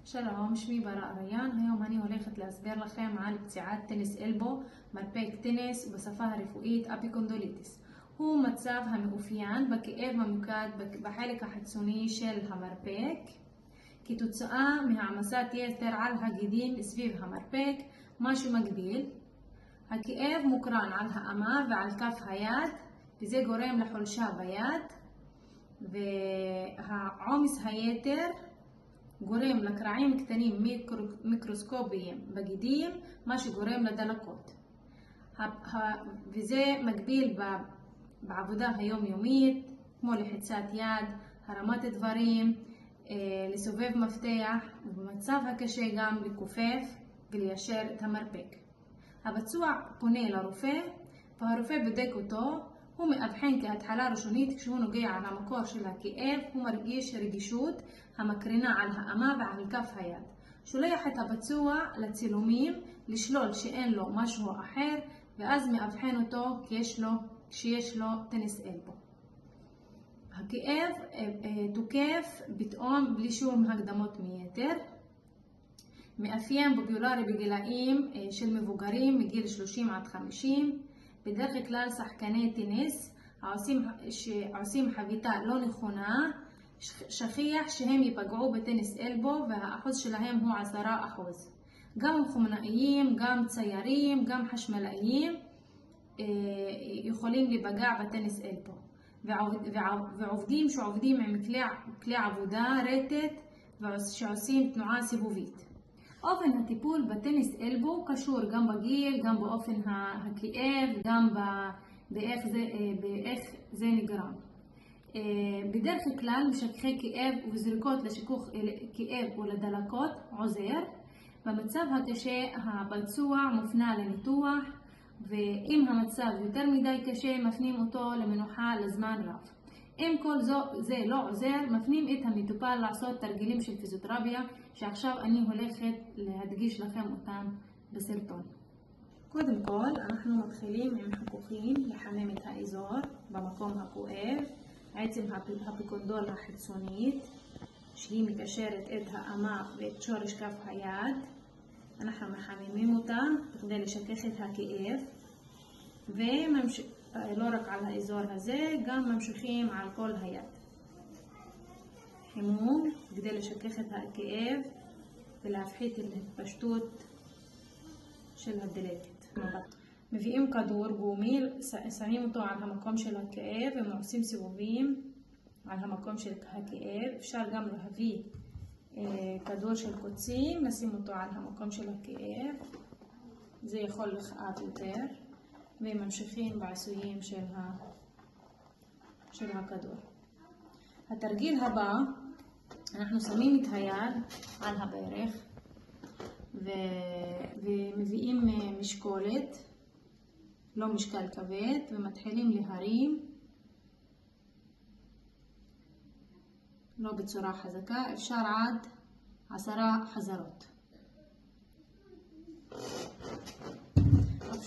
שלום, שמי בראא ריאן. היום אני הולכת להסביר לכם על פציעת טניס אלבו, מרפק טניס, ובשפה הרפואית אפיקונדוליטיס. הוא מצב המאופיין בכאב ממוקד בחלק החיצוני של המרפק כתוצאה מהעמסת יתר על הגידים סביב המרפק, מה שמגביל. הכאב מוקרן על האמה ועל כף היד, וזה גורם לחולשה ביד, והעומס היתר גורם לקרעים קטנים מיקרוסקופיים בגידים, מה שגורם לדלקות. וזה מגביל בעבודה היומיומית, כמו לחיצת יד, הרמת דברים, לסובב מפתח, ובמצב הקשה גם לכופף וליישר את המרפק. הפצוע פונה לרופא, והרופא בודק אותו. הוא מאבחן כהתחלה ראשונית כשהוא נוגע על המקור של הכאב, הוא מרגיש רגישות המקרינה על האמה ועל כף היד. שולח את הפצוע לצילומים לשלול שאין לו משהו אחר, ואז מאבחן אותו כשיש לו טניס אלבו. הכאב תוקף פתאום בלי שום הקדמות מיתר. מאפיין פופולרי בגילאים של מבוגרים מגיל 30 עד 50. בדרך כלל שחקני טניס שעושים חביתה לא נכונה, שכיח שהם ייפגעו בטניס אלבו, והאחוז שלהם הוא 10%. גם חומנאיים, גם ציירים, גם חשמלאים יכולים להיפגע בטניס אלבו, ועובדים שעובדים עם כלי עבודה רטט ושעושים תנועה סיבובית. אופן הטיפול בטניס אלבו קשור גם בגיל, גם באופן הכאב, גם באיך זה נגרם. בדרך כלל משככי כאב וזריקות לשיכוך כאב ולדלקות עוזר. במצב הקשה הפצוע מופנה לניתוח, ואם המצב יותר מדי קשה מפנים אותו למנוחה לזמן רב. אם כל זה לא עוזר, מפנים את המטופל לעשות תרגילים של פיזיותרפיה, שעכשיו אני הולכת להדגיש לכם אותם בסרטון. קודם כל אנחנו מתחילים עם חיכוכים לחמם את האזור במקום הכואב. עצם הפיקונדול החיצונית שהיא מקשרת את האמה ואת שורש כף היד, אנחנו מחממים אותה כדי לשכך את הכאב, ולא רק על האזור הזה, גם ממשיכים על כל היד. חימום כדי לשכך את הכאב ולהפחית את ההתפשטות של הדלקת. מביאים כדור גומי, שמים אותו על המקום של הכאב ועושים סיבובים על המקום של הכאב. אפשר גם להביא כדור של קוצים, לשים אותו על המקום של הכאב, זה יכול לכאב יותר, וממשיכים בעיסויים של הכדור. התרגיל הבא, אנחנו שמים את היד על הברך ומביאים משקולת, לא משקל כבד, ומתחילים להרים, לא בצורה חזקה, אפשר עד 10 חזרות.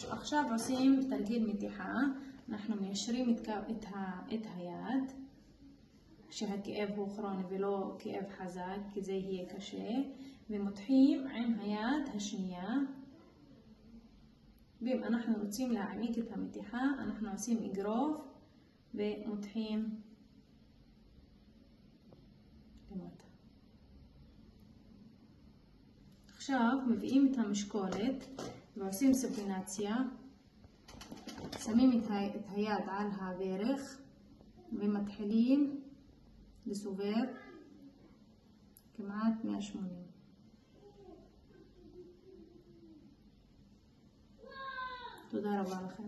עכשיו עושים תרגיל מתיחה. אנחנו מיישרים את היד כשהכאב הוא כרוני ולא כאב חזק, כי זה יהיה קשה, ומותחים עם היד השנייה. ואם אנחנו רוצים להעמיק את המתיחה, אנחנו עושים אגרוף ומותחים למטה. עכשיו מביאים את המשקולת ועושים סופינציה, שמים את היד על הברך ומתחילים לסובב כמעט 180. תודה רבה לכם.